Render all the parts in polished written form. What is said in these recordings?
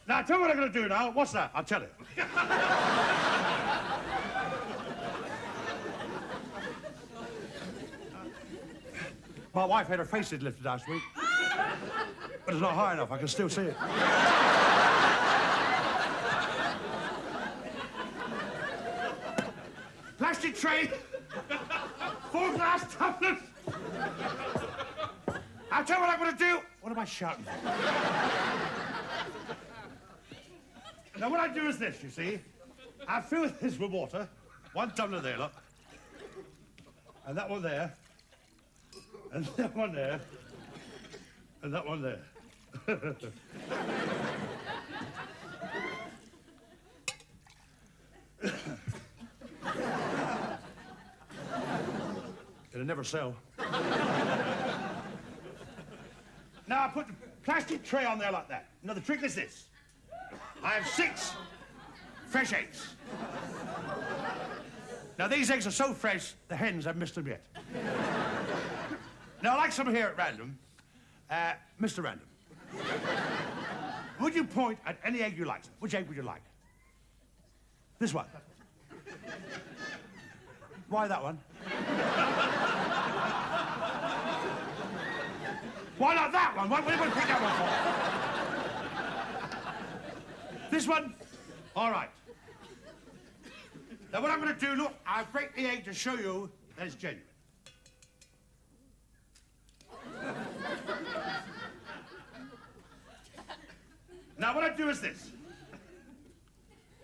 Now, tell me what I'm going to do now. What's that? I'll tell you. My wife had her face lifted last week. But it's not high enough. I can still see it. Plastic tray. 4 glass tumblers. I'll tell you what I'm going to do. What am I shouting for? Now, what I do is this, you see. I fill this with water. 1 tumbler there, look. And that one there. And that one there. And that one there. It'll never sell. Now, I put the plastic tray on there like that. Now, the trick is this. I have 6 fresh eggs. Now, these eggs are so fresh, the hens have missed them yet. Now, I'd like someone here at random, Mr. Random. Would you point at any egg you like? Which egg would you like? This one. Why that one? Why not that one? Why would you pick that one for? This one? All right. Now, what I'm going to do, look, I'll break the egg to show you that it's genuine. Now, what I do is this.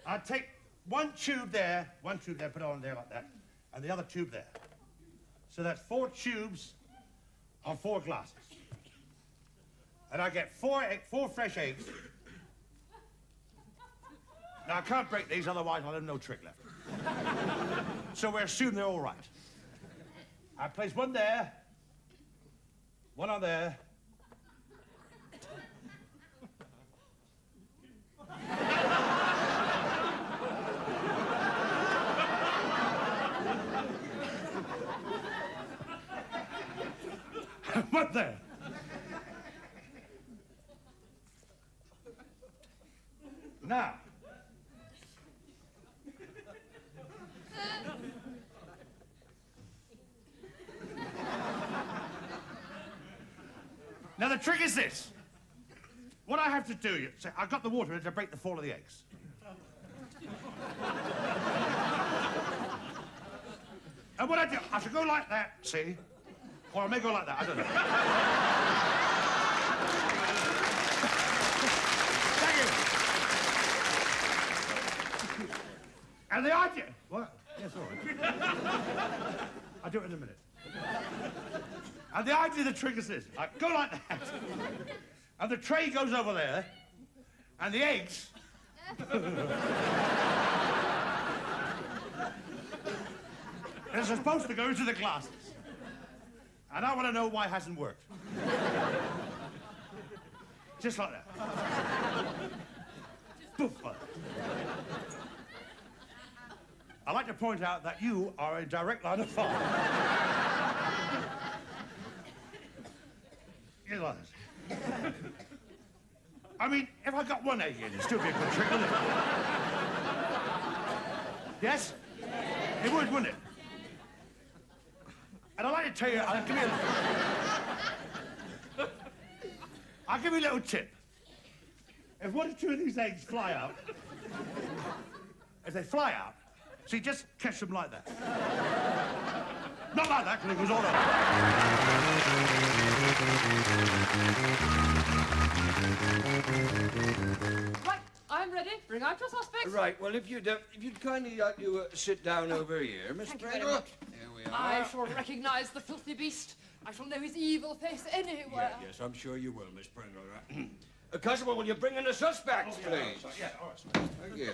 I take 1 tube there, put it on there like that, and the other tube there. So that's 4 tubes on 4 glasses. And I get 4 fresh eggs. Now, I can't break these, otherwise I'll have no trick left. So we assume they're all right. I place 1 there, 1 on there. What there? Now. Now, the trick is this. What I have to do, you say, I've got the water in it to break the fall of the eggs. And what I do, I should go like that, see? Or I may go like that, I don't know. Thank you. And the idea... What? Yes, all right. I'll do it in a minute. And the idea of the trick is this. I go like that. And the tray goes over there. And the eggs... they're supposed to go into the glasses. And I want to know why it hasn't worked. Just like that. Poof. I'd like to point out that you are a direct line of fire. You like this. I mean, if I got 1 egg in, it'd still be a good trick, wouldn't it? Yes? It would, wouldn't it? And I'd like to tell you, I'll give you a little tip. if one or two of these eggs fly out, if they fly out, see, just catch them like that. Not like that, because it goes all over. Right, I'm ready. Bring out your suspects. Right, well, if you'd kindly like to sit down over here, Miss Thank you very Pringle. much. Here we are. I shall recognize the filthy beast. I shall know his evil face anywhere. Yes, I'm sure you will, Miss Pringle. Constable, will you bring in the suspects, please? Yeah, all right. Thank you.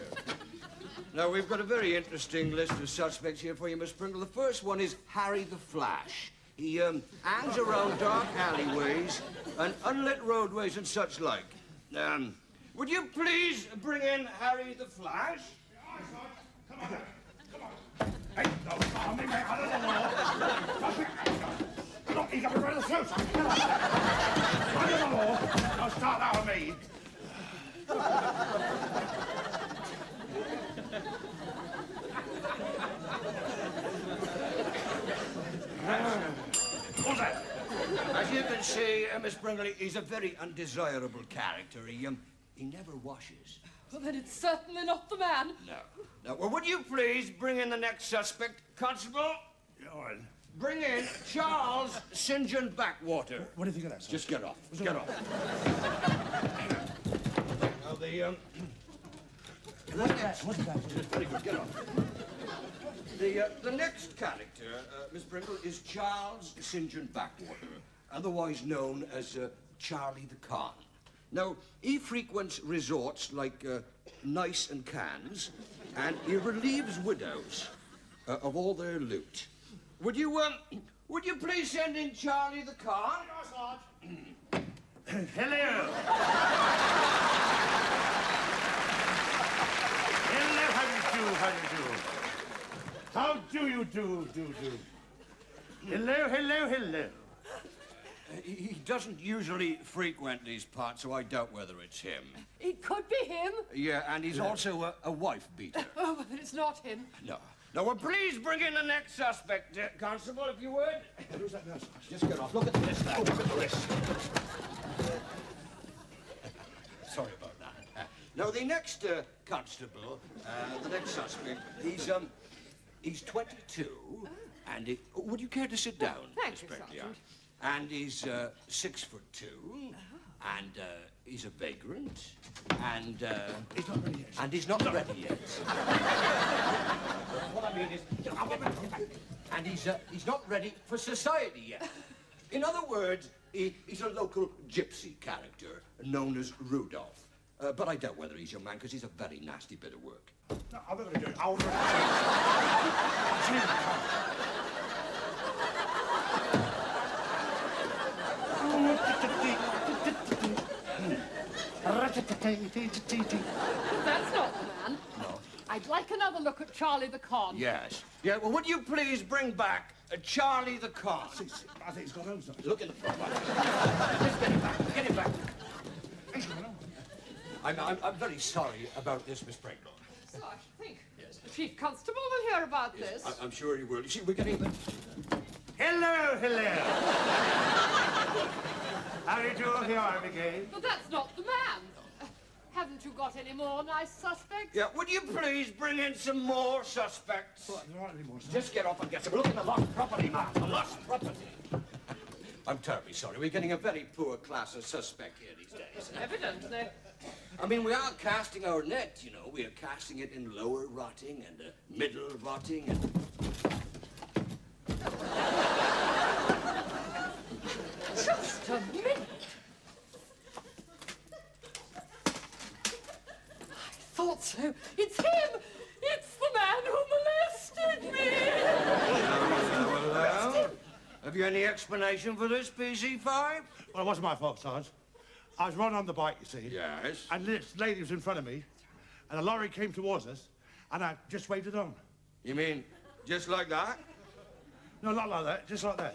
Now, we've got a very interesting list of suspects here for you, Miss Pringle. The first one is Harry the Flash. He hangs around dark alleyways and unlit roadways and such like. Would you please bring in Harry the Flash? Come on. Come on. Hey, don't follow me, mate. I don't know. Look, he's got me right in the throat. Come on. Under the law. Don't start that with me. What's that? As you can see, Miss Pringle, he's a very undesirable character. He never washes. Well, then it's certainly not the man. No. Well, would you please bring in the next suspect? Constable, Yeah, all right. bring in Charles St. John Backwater. What do you think of that, sir? Just get off. Get off. Now, What's that? very good, get off. The next character, Miss Pringle, is Charles St. John Backwater, otherwise known as Charlie the Con. Now, he frequents resorts like Nice and Cannes, and he relieves widows of all their loot. Would you please send in Charlie the Con? Hello. Hello, how do you do? Hello. He doesn't usually frequent these parts, so I doubt whether it's him. It could be him. Yeah, and he's also a wife beater. Oh, but it's not him. No. Now, well, please bring in the next suspect, Constable, if you would. Who's that now? Just get off. Look at the list there. Look at the list. Sorry about that. Now, the next constable, the next suspect, he's 22, and would you care to sit down? Thank you, Inspector? Sergeant. And he's 6'2", and he's a vagrant, and He's not ready yet. and he's not ready yet. What I mean is, and he's not ready for society yet. In other words, he's a local gypsy character known as Rudolph. But I doubt whether he's your man, because he's a very nasty bit of work. No, I'm not going to do it. I'll That's not the man. No. I'd like another look at Charlie the Con. Yes. Yeah, well, would you please bring back Charlie the Con? I think he's gone home, sir. Look in the front. Just get him back. Get him back. He's gone home. I'm very sorry about this, Miss Pringle. So I should think. Yes. The Chief Constable will hear about this. I'm sure he will. You see, we're getting the... Hello. How do you do here, Abigail? But that's not the man. Haven't you got any more nice suspects? Yeah, would you please bring in some more suspects? There aren't any more, sir. Just get off and get some. Look at the lost property, man. The lost property. I'm terribly sorry. We're getting a very poor class of suspect here these days. Evidently. I mean, we are casting our net, you know. We are casting it in lower rotting and middle rotting and... Just a minute. I thought so. It's him. It's the man who molested me. Well, have you any explanation for this, PC5? Well, it wasn't my fault, Sarge. I was running on the bike, you see. Yes. And this lady was in front of me, and a lorry came towards us, and I just waved it on. You mean just like that? No, not like that, just like that.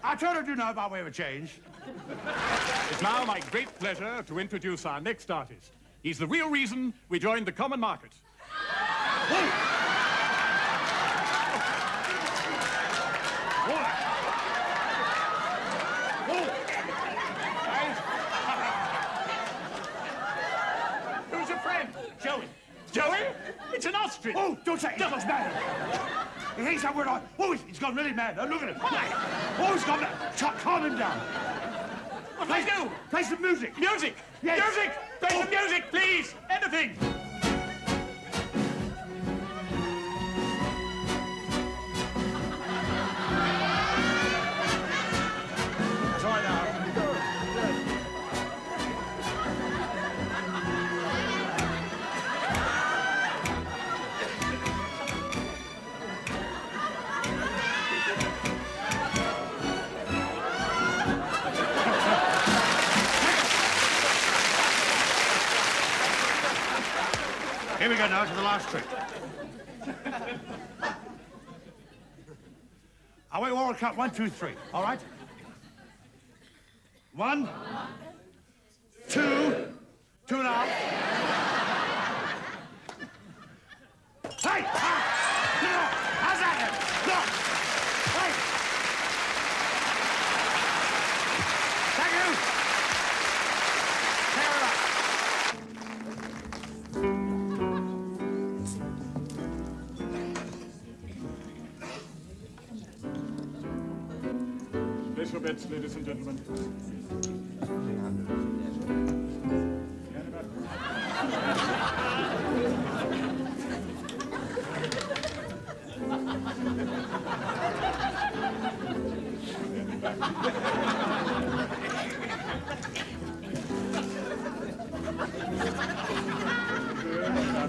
I told her to know by way of a change. It's now my great pleasure to introduce our next artist. He's the real reason we joined the common market. Oh, don't say he's gone mad. He thinks that we're on. Oh, he's gone really mad. Now look at him. Oh, he's gone mad. Calm him down. What do I do? Play some music. Music! Yes. Music! Play some music, please! Anything! That's all right now. Here we go now to the last trick. I want you all to count 1, 2, 3. All right? 1, 2, 2.5. Hey! Look! How's that? Look! Hey! Thank you! Tear it up. Place your bets, ladies and gentlemen.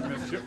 Monsieur.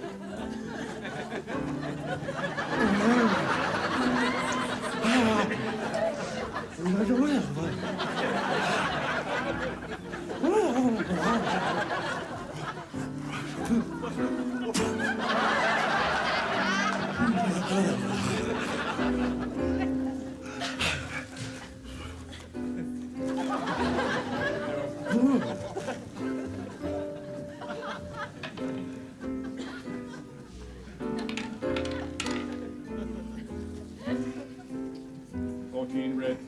Red.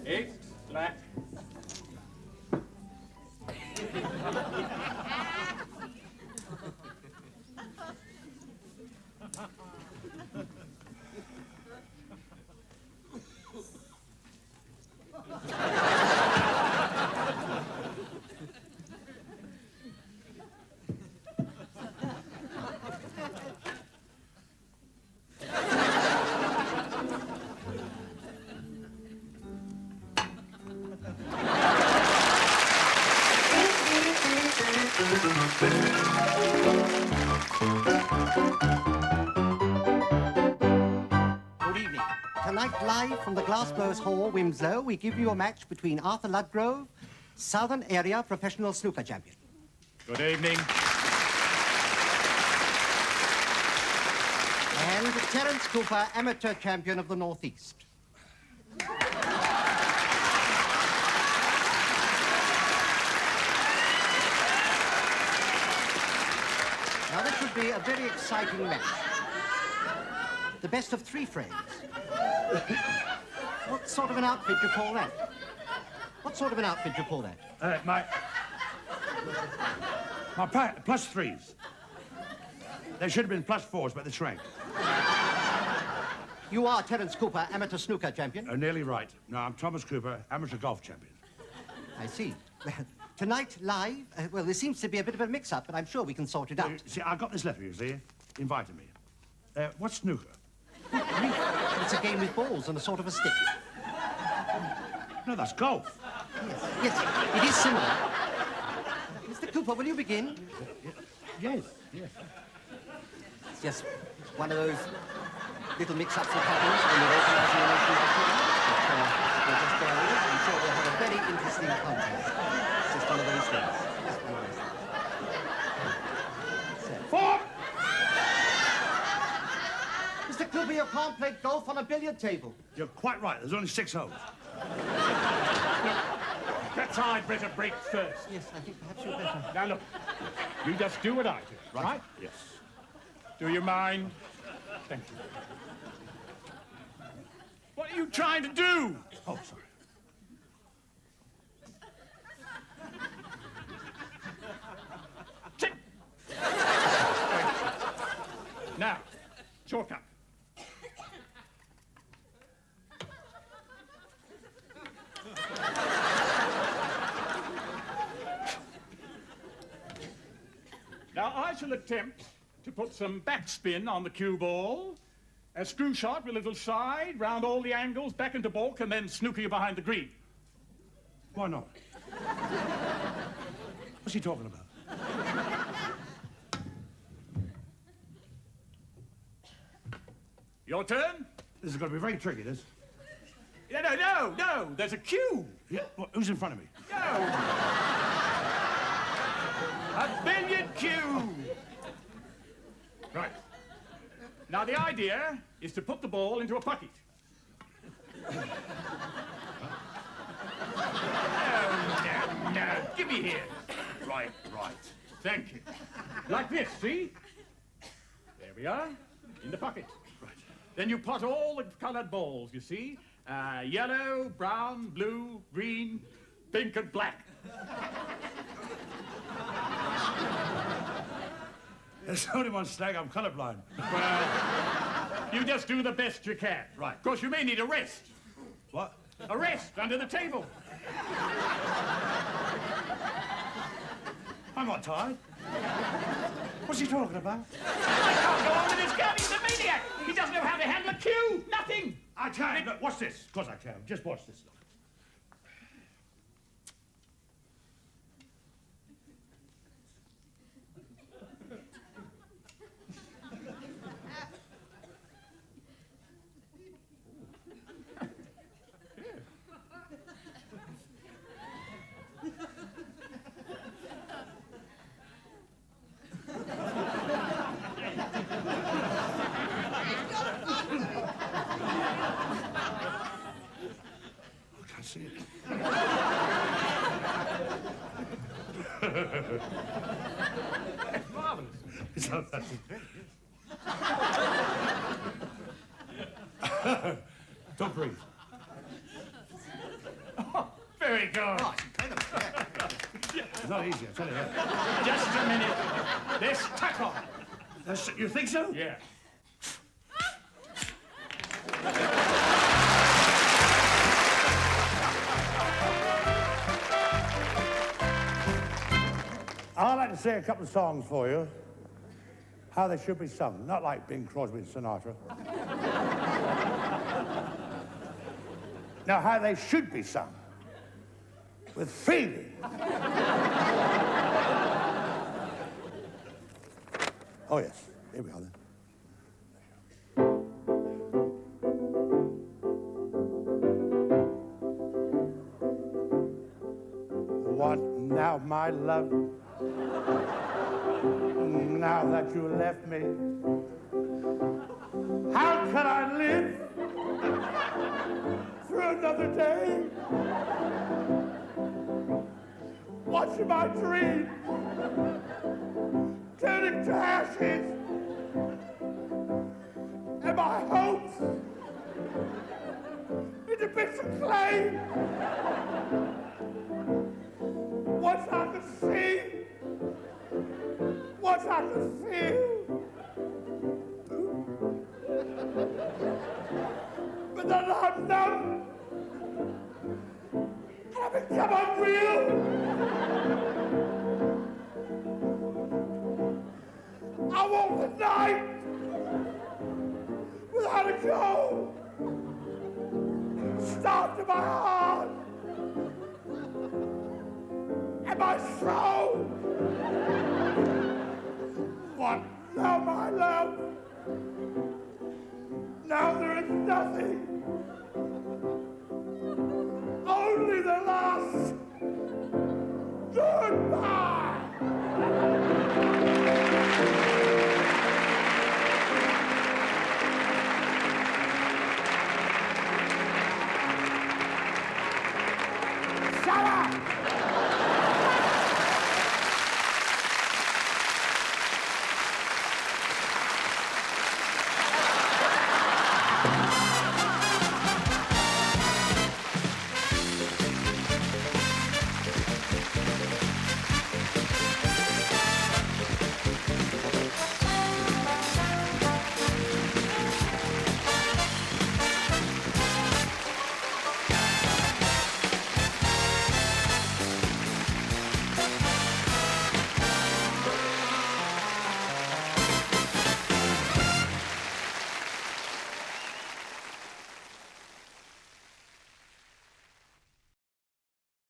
Eight, black. Good evening. Tonight, live from the Glassblowers Hall, Winslow, we give you a match between Arthur Ludgrove, Southern Area Professional Snooker Champion. Good evening. And Terence Cooper, Amateur Champion of the Northeast. be a very exciting match. The best of 3 frames. What sort of an outfit do you call that? What sort of an outfit do you call that? My plus 3s. They should have been plus 4s, but they shrank. You are Terence Cooper, amateur snooker champion. Nearly right. No, I'm Thomas Cooper, amateur golf champion. I see. Well, tonight, live, well, there seems to be a bit of a mix-up, but I'm sure we can sort it out. See, I got this letter, you see, inviting me. What's snooker? It's a game with balls and a sort of a stick. No, that's golf. Yes, it is similar. Mr. Cooper, will you begin? Yes, yes. It's just one of those little mix-ups that happens when you're organising an open tournament. But, just bear with us. I'm sure we'll have a very interesting contest. It's just one of those things. Just one of those things. So. 4! Mr. Cooper, you can't play golf on a billiard table. You're quite right. There's only 6 holes. Perhaps I'd better break first. Yes, I think perhaps you're better. Now, look, you just do what I do, right? Yes. Do you mind? Thank you. What are you trying to do? Oh, sorry. Tick. Now, chalk up. Now, I shall attempt to put some backspin on the cue ball, a screw shot with a little side, round all the angles, back into balk, and then snooker you behind the green. Why not? What's he talking about? Your turn? This is going to be very tricky, this. No, there's a cue. Yeah, who's in front of me? No. A billiard cue. Right. Now, the idea is to put the ball into a bucket. No. Give me here. Right. Thank you. Like this, see? There we are, in the bucket. Right. Then you pot all the colored balls, you see? Yellow, brown, blue, green, pink, and black. There's only one snag. I'm colorblind. Well, you just do the best you can. Right. Of course, you may need a rest. What? A rest under the table. I'm not tired. What's he talking about? I can't go on with this guy. He's a maniac. He doesn't know how to handle a cue. Nothing. I can. Look, watch this. Of course I can. Just watch this. See it. That's marvelous. It's not that Don't breathe. Oh, very good. It's not easy, I tell you that. Just a minute. There's tuck on. You think so? Yeah. I'd like to sing a couple of songs for you. How they should be sung. Not like Bing Crosby and Sinatra. Now, how they should be sung. With feeling. Oh, yes. Here we are, then. What now, my love? Now that you left me, how can I live through another day? Watching my dreams turning to ashes. into bits of clay. Once I could see, once I could feel. But then I'm numb, and I become unreal. I walk the night without a goal, starved to my heart and my soul.